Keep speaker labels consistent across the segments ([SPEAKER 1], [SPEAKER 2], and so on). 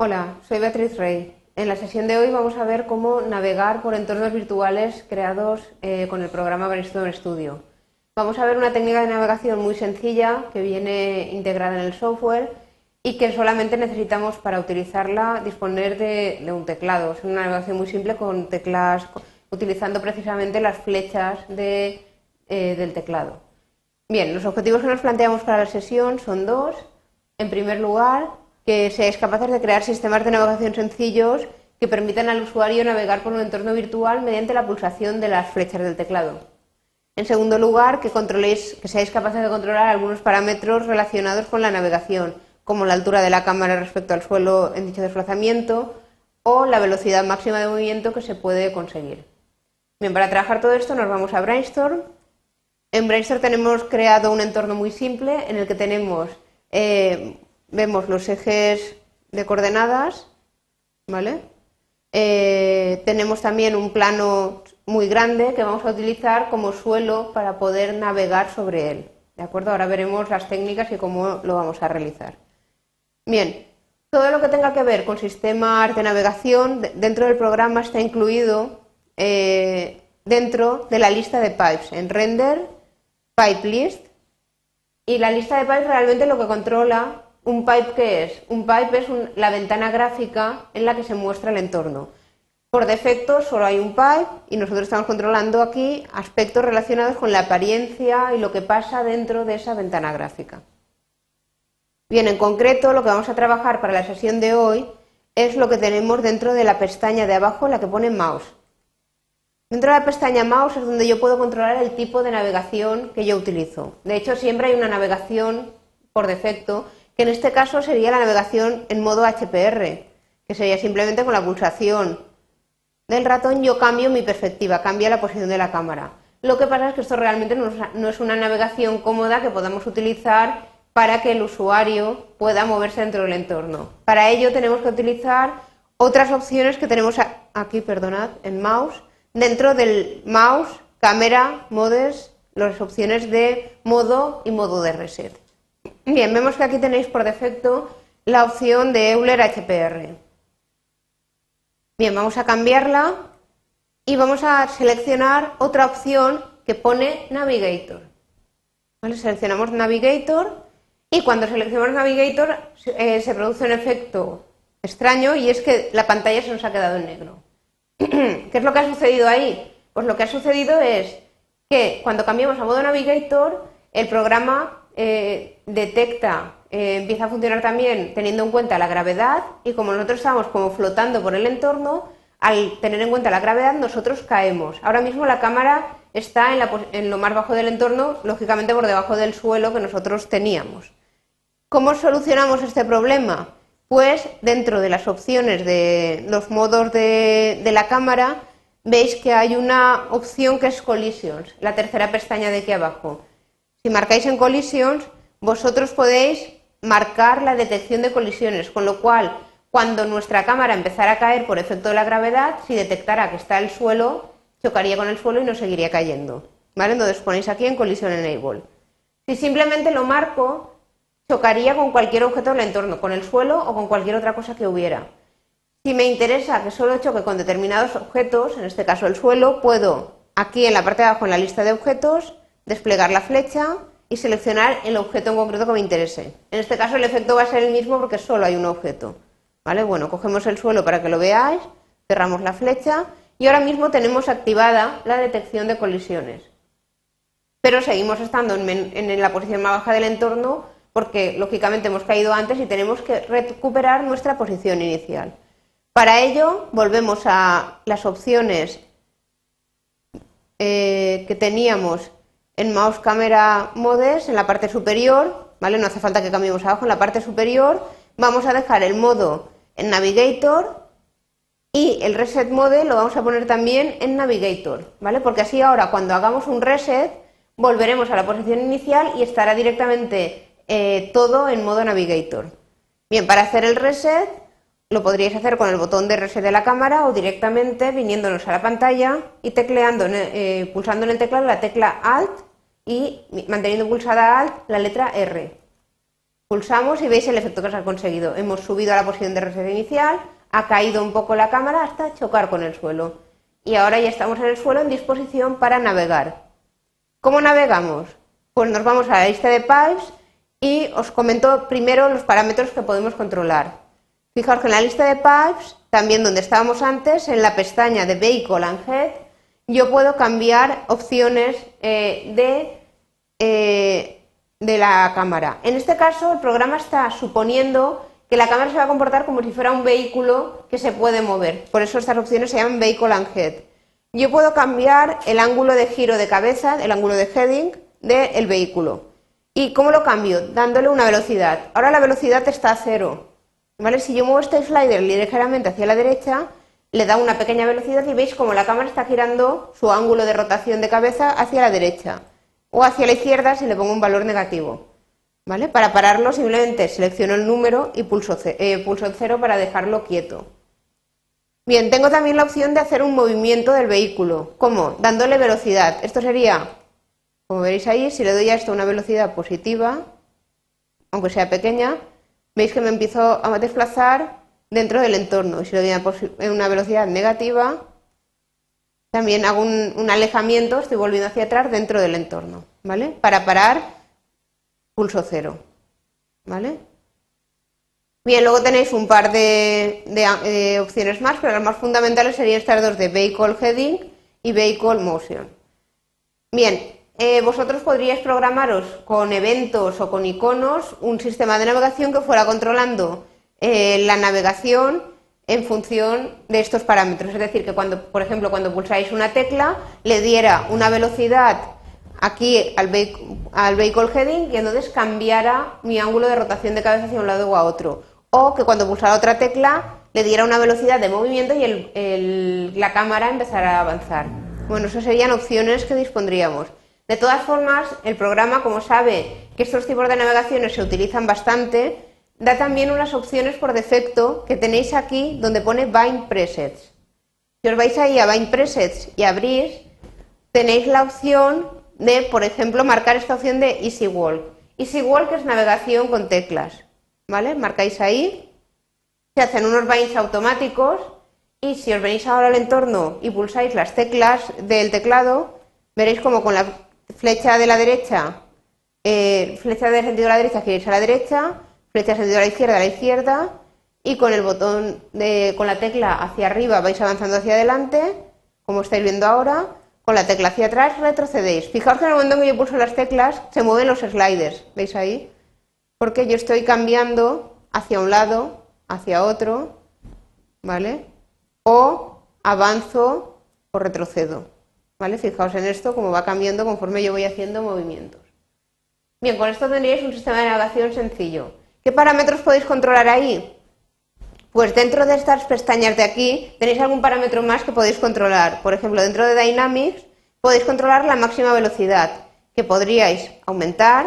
[SPEAKER 1] Hola, soy Beatriz Rey. En la sesión de hoy vamos a ver cómo navegar por entornos virtuales creados con el programa Brainstorm Studio. Vamos a ver una técnica de navegación muy sencilla que viene integrada en el software y que solamente necesitamos para utilizarla disponer de un teclado. Es una navegación muy simple con teclas, utilizando precisamente las flechas del teclado. Bien, los objetivos que nos planteamos para la sesión son dos. En primer lugar, que seáis capaces de crear sistemas de navegación sencillos que permitan al usuario navegar por un entorno virtual mediante la pulsación de las flechas del teclado. En segundo lugar, que seáis capaces de controlar algunos parámetros relacionados con la navegación, como la altura de la cámara respecto al suelo en dicho desplazamiento o la velocidad máxima de movimiento que se puede conseguir. Bien, para trabajar todo esto nos vamos a Brainstorm. En Brainstorm tenemos creado un entorno muy simple en el que vemos los ejes de coordenadas, ¿vale? Tenemos también un plano muy grande que vamos a utilizar como suelo para poder navegar sobre él, ¿de acuerdo? Ahora veremos las técnicas y cómo lo vamos a realizar. Bien, todo lo que tenga que ver con sistemas de navegación dentro del programa está incluido dentro de la lista de pipes, en Render, Pipe List, y la lista de pipes realmente lo que controla un pipe. ¿Qué es? Un pipe es la ventana gráfica en la que se muestra el entorno. Por defecto solo hay un pipe y nosotros estamos controlando aquí aspectos relacionados con la apariencia y lo que pasa dentro de esa ventana gráfica. Bien, en concreto lo que vamos a trabajar para la sesión de hoy es lo que tenemos dentro de la pestaña de abajo, la que pone Mouse. Dentro de la pestaña Mouse es donde yo puedo controlar el tipo de navegación que yo utilizo. De hecho, siempre hay una navegación por defecto, que en este caso sería la navegación en modo HPR, que sería simplemente con la pulsación del ratón yo cambio mi perspectiva, cambia la posición de la cámara. Lo que pasa es que esto realmente no es una navegación cómoda que podamos utilizar para que el usuario pueda moverse dentro del entorno. Para ello tenemos que utilizar otras opciones que tenemos aquí, en Mouse. Dentro del Mouse, Cámara, Modes, las opciones de modo y modo de reset. Bien, vemos que aquí tenéis por defecto la opción de Euler HPR. Bien, vamos a cambiarla y vamos a seleccionar otra opción que pone Navigator. ¿Vale? Seleccionamos Navigator y cuando seleccionamos Navigator se produce un efecto extraño y es que la pantalla se nos ha quedado en negro. ¿Qué es lo que ha sucedido ahí? Pues lo que ha sucedido es que cuando cambiamos a modo Navigator, el programa detecta, empieza a funcionar también teniendo en cuenta la gravedad y como nosotros estamos como flotando por el entorno, al tener en cuenta la gravedad nosotros caemos. Ahora mismo la cámara está en lo más bajo del entorno, lógicamente por debajo del suelo que nosotros teníamos. ¿Cómo solucionamos este problema? Pues dentro de las opciones de los modos de la cámara veis que hay una opción que es Collisions, la tercera pestaña de aquí abajo. Si marcáis en Collisions, vosotros podéis marcar la detección de colisiones, con lo cual cuando nuestra cámara empezara a caer por efecto de la gravedad, si detectara que está el suelo, chocaría con el suelo y no seguiría cayendo, ¿vale? Entonces ponéis aquí en Collision Enable. Si simplemente lo marco, chocaría con cualquier objeto del entorno, con el suelo o con cualquier otra cosa que hubiera. Si me interesa que solo choque con determinados objetos, en este caso el suelo, puedo aquí en la parte de abajo en la lista de objetos desplegar la flecha y seleccionar el objeto en concreto que me interese. En este caso el efecto va a ser el mismo porque solo hay un objeto, ¿vale? Bueno, cogemos el suelo para que lo veáis, cerramos la flecha y ahora mismo tenemos activada la detección de colisiones. Pero seguimos estando en la posición más baja del entorno porque lógicamente hemos caído antes y tenemos que recuperar nuestra posición inicial. Para ello volvemos a las opciones que teníamos en Mouse Camera Modes en la parte superior, ¿vale? No hace falta que cambiemos abajo, en la parte superior vamos a dejar el modo en Navigator y el Reset Mode lo vamos a poner también en Navigator, ¿vale? Porque así ahora cuando hagamos un reset volveremos a la posición inicial y estará directamente todo en modo Navigator. Bien, para hacer el reset lo podríais hacer con el botón de reset de la cámara o directamente viniéndonos a la pantalla y tecleando, pulsando en el teclado la tecla Alt y manteniendo pulsada Alt la letra R. Pulsamos y veis el efecto que se ha conseguido. Hemos subido a la posición de reset inicial, ha caído un poco la cámara hasta chocar con el suelo. Y ahora ya estamos en el suelo en disposición para navegar. ¿Cómo navegamos? Pues nos vamos a la lista de pipes y os comento primero los parámetros que podemos controlar. Fijaos que en la lista de pipes, también donde estábamos antes, en la pestaña de Vehicle and Head, yo puedo cambiar opciones de la cámara. En este caso, el programa está suponiendo que la cámara se va a comportar como si fuera un vehículo que se puede mover. Por eso estas opciones se llaman Vehicle and Head. Yo puedo cambiar el ángulo de giro de cabeza, el ángulo de heading del vehículo. ¿Y cómo lo cambio? Dándole una velocidad. Ahora la velocidad está a 0. ¿Vale? Si yo muevo este slider ligeramente hacia la derecha, le da una pequeña velocidad y veis como la cámara está girando su ángulo de rotación de cabeza hacia la derecha. O hacia la izquierda si le pongo un valor negativo. ¿Vale? Para pararlo simplemente selecciono el número y pulso 0 para dejarlo quieto. Bien, tengo también la opción de hacer un movimiento del vehículo. ¿Cómo? Dándole velocidad. Esto sería, como veréis ahí, si le doy a esto una velocidad positiva, aunque sea pequeña, veis que me empiezo a desplazar dentro del entorno. Y si le doy una velocidad negativa, también hago un alejamiento, estoy volviendo hacia atrás dentro del entorno. ¿Vale? Para parar, pulso 0. ¿Vale? Bien, luego tenéis un par de opciones más, pero las más fundamentales serían estas dos de Vehicle Heading y Vehicle Motion. Bien, vosotros podríais programaros con eventos o con iconos un sistema de navegación que fuera controlando la navegación en función de estos parámetros. Es decir, que por ejemplo, cuando pulsáis una tecla, le diera una velocidad aquí al Vehicle Heading y entonces cambiara mi ángulo de rotación de cabeza hacia un lado o a otro. O que cuando pulsara otra tecla le diera una velocidad de movimiento y la cámara empezara a avanzar. Bueno, esas serían opciones que dispondríamos. De todas formas, el programa, como sabe que estos tipos de navegaciones se utilizan bastante, da también unas opciones por defecto que tenéis aquí donde pone Bind Presets. Si os vais ahí a Bind Presets y abrís, tenéis la opción de, por ejemplo, marcar esta opción de Easy Walk. Easy Walk es navegación con teclas. ¿Vale? Marcáis ahí, se hacen unos binds automáticos y si os venís ahora al entorno y pulsáis las teclas del teclado, veréis como con la flecha de la derecha, flecha de sentido a la derecha giráis a la derecha, flecha de sentido a la izquierda y con el botón con la tecla hacia arriba vais avanzando hacia adelante, como estáis viendo ahora, con la tecla hacia atrás retrocedéis. Fijaos que en el momento en que yo pulso las teclas se mueven los sliders, ¿veis ahí? Porque yo estoy cambiando hacia un lado, hacia otro, ¿vale? O avanzo o retrocedo, ¿vale? Fijaos en esto, cómo va cambiando conforme yo voy haciendo movimientos. Bien, con esto tendríais un sistema de navegación sencillo. ¿Qué parámetros podéis controlar ahí? Pues dentro de estas pestañas de aquí tenéis algún parámetro más que podéis controlar. Por ejemplo, dentro de Dynamics podéis controlar la máxima velocidad, que podríais aumentar,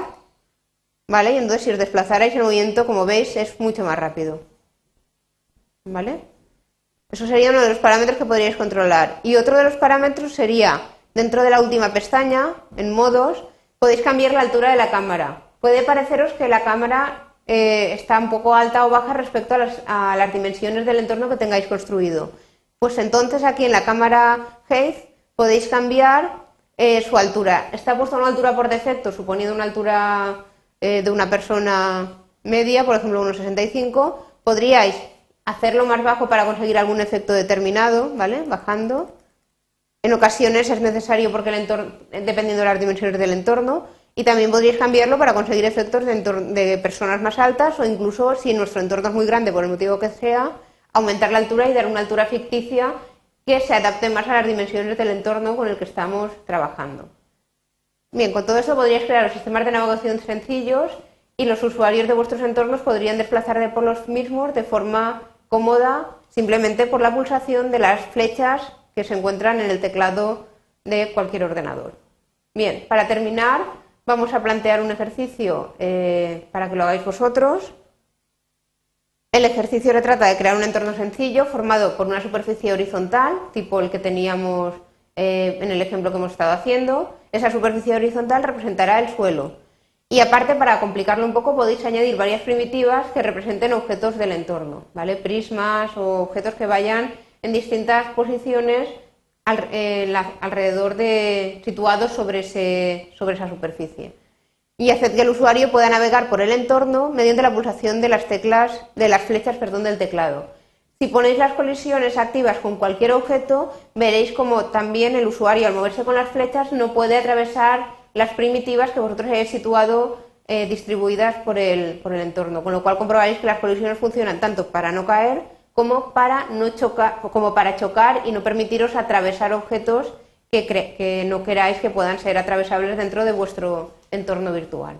[SPEAKER 1] ¿vale? Y entonces si os desplazarais el movimiento, como veis, es mucho más rápido. ¿Vale? Eso sería uno de los parámetros que podríais controlar. Y otro de los parámetros sería, dentro de la última pestaña, en modos, podéis cambiar la altura de la cámara. Puede pareceros que la cámara está un poco alta o baja respecto a las dimensiones del entorno que tengáis construido. Pues entonces aquí en la cámara Height podéis cambiar su altura. Está puesta una altura por defecto, suponiendo una altura de una persona media, por ejemplo 1,65, podríais hacerlo más bajo para conseguir algún efecto determinado, ¿vale? Bajando. En ocasiones es necesario porque el entorno, dependiendo de las dimensiones del entorno, y también podríais cambiarlo para conseguir efectos de personas más altas o incluso si nuestro entorno es muy grande por el motivo que sea, aumentar la altura y dar una altura ficticia que se adapte más a las dimensiones del entorno con el que estamos trabajando. Bien, con todo eso podríais crear los sistemas de navegación sencillos y los usuarios de vuestros entornos podrían desplazarse por los mismos de forma cómoda simplemente por la pulsación de las flechas que se encuentran en el teclado de cualquier ordenador. Bien, para terminar vamos a plantear un ejercicio para que lo hagáis vosotros. El ejercicio se trata de crear un entorno sencillo formado por una superficie horizontal, tipo el que teníamos en el ejemplo que hemos estado haciendo. Esa superficie horizontal representará el suelo. Y aparte, para complicarlo un poco, podéis añadir varias primitivas que representen objetos del entorno, ¿vale? Prismas o objetos que vayan en distintas posiciones alrededor situados sobre esa superficie. Y haced que el usuario pueda navegar por el entorno mediante la pulsación de las flechas del teclado. Si ponéis las colisiones activas con cualquier objeto, veréis como también el usuario, al moverse con las flechas, no puede atravesar las primitivas que vosotros hayáis situado distribuidas por el entorno, con lo cual comprobaréis que las colisiones funcionan tanto para no caer como para chocar y no permitiros atravesar objetos que no queráis que puedan ser atravesables dentro de vuestro entorno virtual.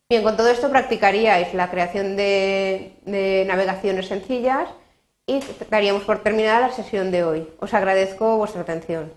[SPEAKER 1] Bien, con todo esto practicaríais la creación de navegaciones sencillas y daríamos por terminada la sesión de hoy. Os agradezco vuestra atención.